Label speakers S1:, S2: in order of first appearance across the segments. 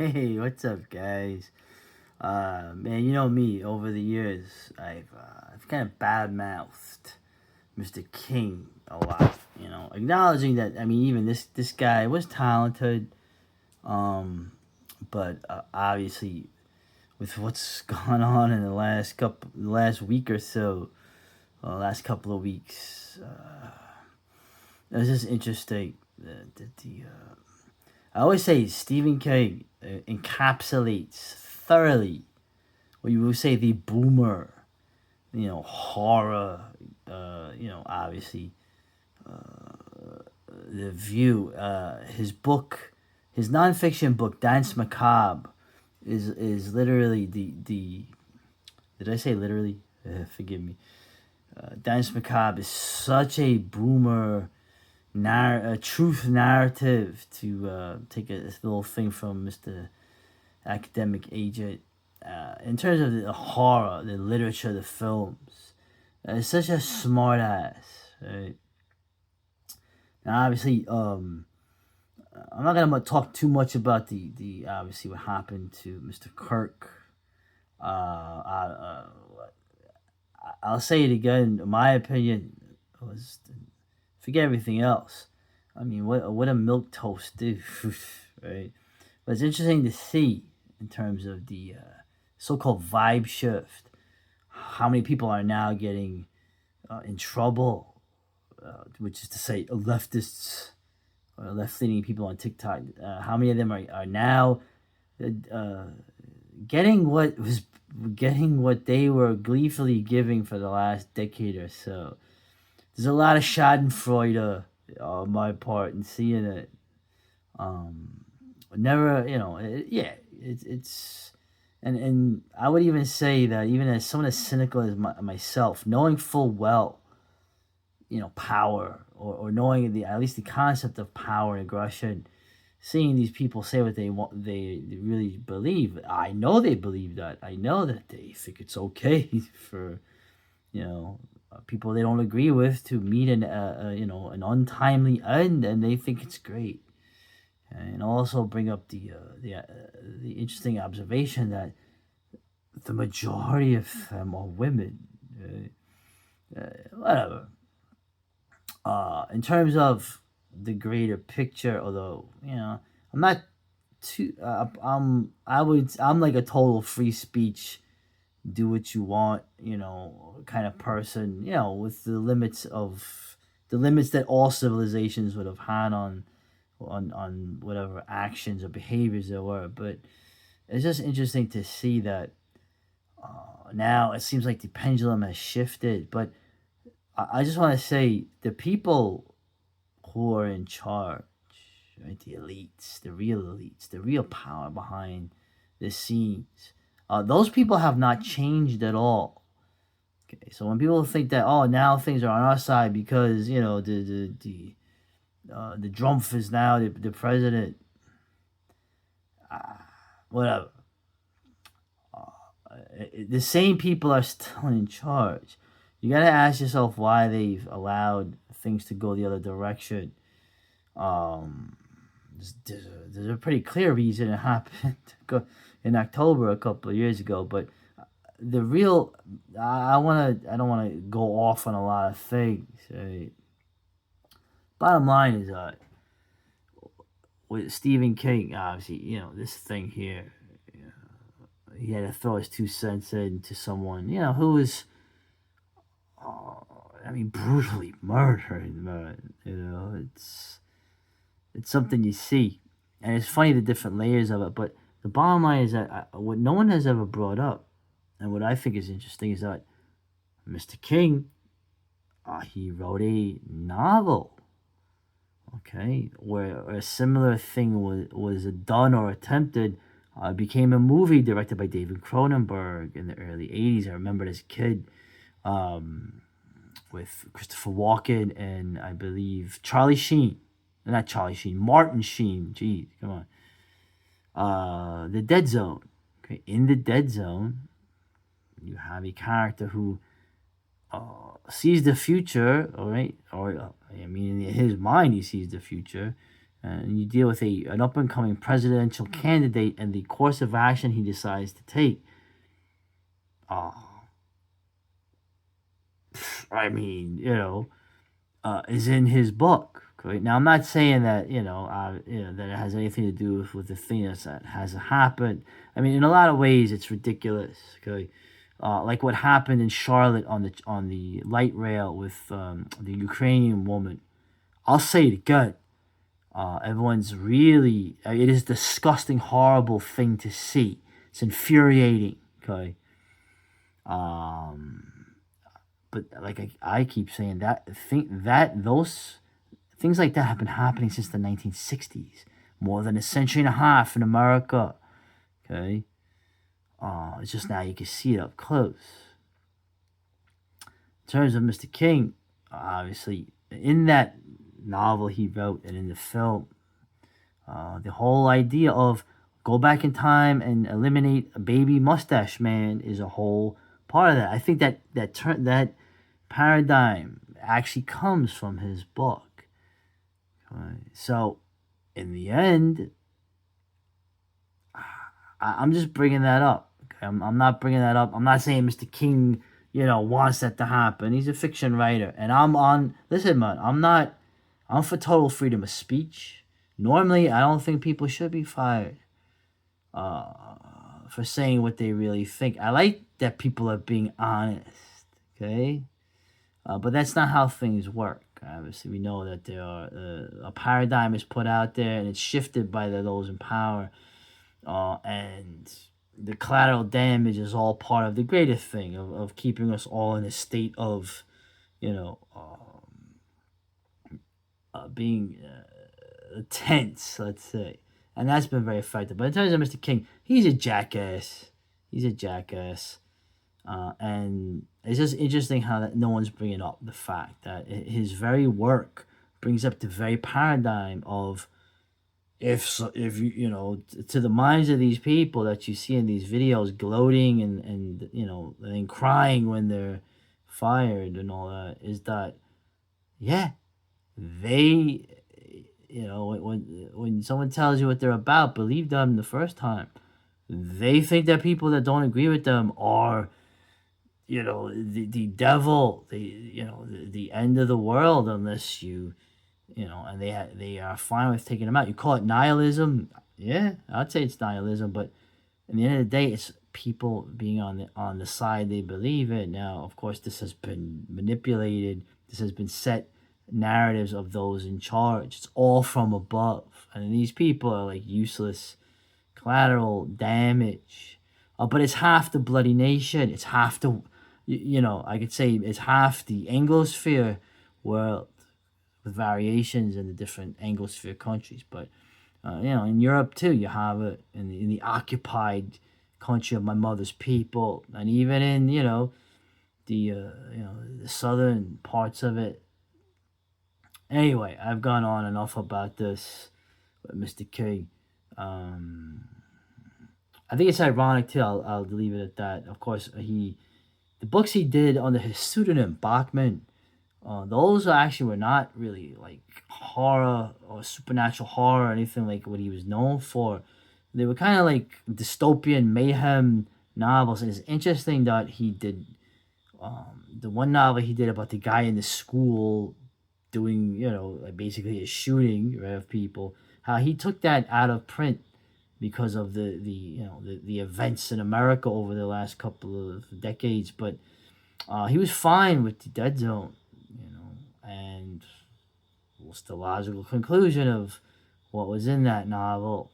S1: Hey, what's up, guys? Man, you know me. Over the years, I've kind of bad mouthed Mr. King a lot. Acknowledging that. I mean, even this guy was talented, um, but obviously with what's gone on in the last week or so, last couple of weeks, it was just interesting that I always say Stephen King encapsulates thoroughly what you would say the boomer, horror, obviously, the view. His book, his nonfiction book, Dance Macabre, is literally the. Did I say literally? Forgive me. Dance Macabre is such a boomer a truth narrative to take a little thing from Mr. Academic Agent. In terms of the horror, the literature, the films, it's such a smart ass. Right? Now, obviously, I'm not gonna talk too much about the obviously what happened to Mr. Kirk. I'll say it again. In my opinion was forget everything else. I mean, what a milk toast do, right? But it's interesting to see in terms of the so-called vibe shift. How many people are now getting in trouble, which is to say, leftists or left-leaning people on TikTok. How many of them are now uh, getting what they were gleefully giving for the last decade or so? There's a lot of Schadenfreude on my part in seeing it. Um, never, yeah, it's and I would even say that even as someone as cynical as myself, knowing full well, power or knowing at least the concept of power and aggression, seeing these people say what they want, they really believe. I know they believe that. I know that they think it's okay for people they don't agree with to meet an untimely end, and they think it's great. And also bring up the interesting observation that the majority of them are women. Whatever. In terms of the greater picture, although I'm not too. I'm like a total free speech, do what you want, kind of person. With the limits that all civilizations would have had on whatever actions or behaviors there were. But it's just interesting to see that now it seems like the pendulum has shifted. But I just want to say the people who are in charge, right? The elites, the real power behind the scenes. Those people have not changed at all. Okay, so when people think that now things are on our side because the Drumpf is now the president, uh, whatever. The same people are still in charge. You gotta ask yourself why they've allowed things to go the other direction. Um, there's a pretty clear reason it happened in October a couple of years ago, but the real I don't wanna go off on a lot of things. Right? Bottom line is with Stephen King, obviously, this thing here, he had to throw his 2 cents in to someone, who was, I mean, brutally murdered. Man. It's something you see, and it's funny the different layers of it. But the bottom line is that what no one has ever brought up, and what I think is interesting, is that Mr. King, he wrote a novel, okay, where a similar thing was done or attempted. Became a movie directed by David Cronenberg in the early 80s. I remember it as a kid, um, with Christopher Walken and I believe Charlie Sheen. Not Charlie Sheen, Martin Sheen. Jeez, come on. The Dead Zone. Okay, in the Dead Zone, you have a character who sees the future. All right, or I mean, in his mind, he sees the future, and you deal with an up and coming presidential candidate and the course of action he decides to take. Uh, I mean, is in his book. Okay? Now, I'm not saying that that it has anything to do with the thing that has happened. I mean, in a lot of ways, it's ridiculous. Okay, like what happened in Charlotte on the light rail with the Ukrainian woman. I'll say it again. Everyone's really. It is a disgusting, horrible thing to see. It's infuriating. Okay. Um, but like I keep saying those things like that have been happening since the 1960s, more than a century and a half in America. Okay, it's just now you can see it up close. In terms of Mr. King, obviously in that novel he wrote and in the film, the whole idea of go back in time and eliminate a baby mustache man is a whole part of that. I think that paradigm actually comes from his book. Right? So, in the end, I'm just bringing that up. Okay? I'm not bringing that up. I'm not saying Mr. King, wants that to happen. He's a fiction writer, and I'm on. Listen, man, I'm not. I'm for total freedom of speech. Normally, I don't think people should be fired uh, for saying what they really think. I like that people are being honest. Okay, but that's not how things work. Obviously, we know that there are a paradigm is put out there, and it's shifted by those in power, and the collateral damage is all part of the greater thing of keeping us all in a state of, being tense, let's say, and that's been very effective. But in terms of Mr. King, he's a jackass. He's a jackass. And it's just interesting how that no one's bringing up the fact that his very work brings up the very paradigm of if to the minds of these people that you see in these videos gloating and crying when they're fired and all that, is that yeah, they when someone tells you what they're about, believe them the first time. They think that people that don't agree with them are the devil, the end of the world, unless and they are fine with taking them out. You call it nihilism, yeah, I'd say it's nihilism, but at the end of the day, it's people being on the side they believe in. Now, of course, this has been manipulated. This has been set narratives of those in charge. It's all from above, and these people are like useless collateral damage. But it's half the bloody nation. It's half the, I could say it's half the Anglosphere world with variations in the different Anglosphere countries. But, in Europe too, you have it in the occupied country of my mother's people. And even in, the southern parts of it. Anyway, I've gone on enough about this, Mr. King. I think it's ironic too. I'll leave it at that. Of course, the books he did under his pseudonym Bachman, those actually were not really like horror or supernatural horror or anything like what he was known for. They were kind of like dystopian mayhem novels. And it's interesting that he did the one novel he did about the guy in the school doing, like basically a shooting, right, of people. How he took that out of print because of the events in America over the last couple of decades. But he was fine with the Dead Zone, and what's the logical conclusion of what was in that novel?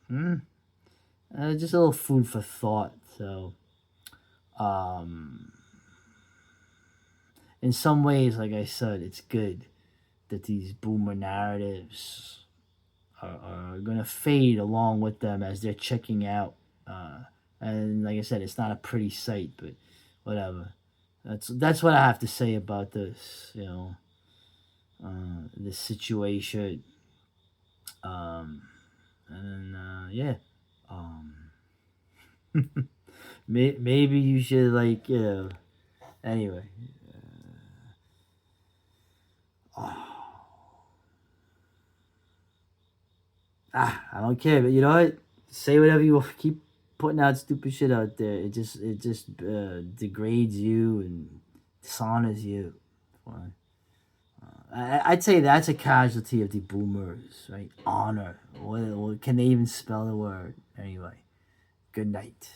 S1: Just a little food for thought. So, in some ways, like I said, it's good that these boomer narratives are going to fade along with them as they're checking out. And like I said, it's not a pretty sight, but whatever. That's what I have to say about this, this situation. Um, and yeah, um, maybe you should like, anyway. I don't care, but you know what? Say whatever you want. Keep putting out stupid shit out there. It just degrades you and dishonors you. Fine. I'd say that's a casualty of the boomers, right? Honor. Can they even spell the word? Anyway, good night.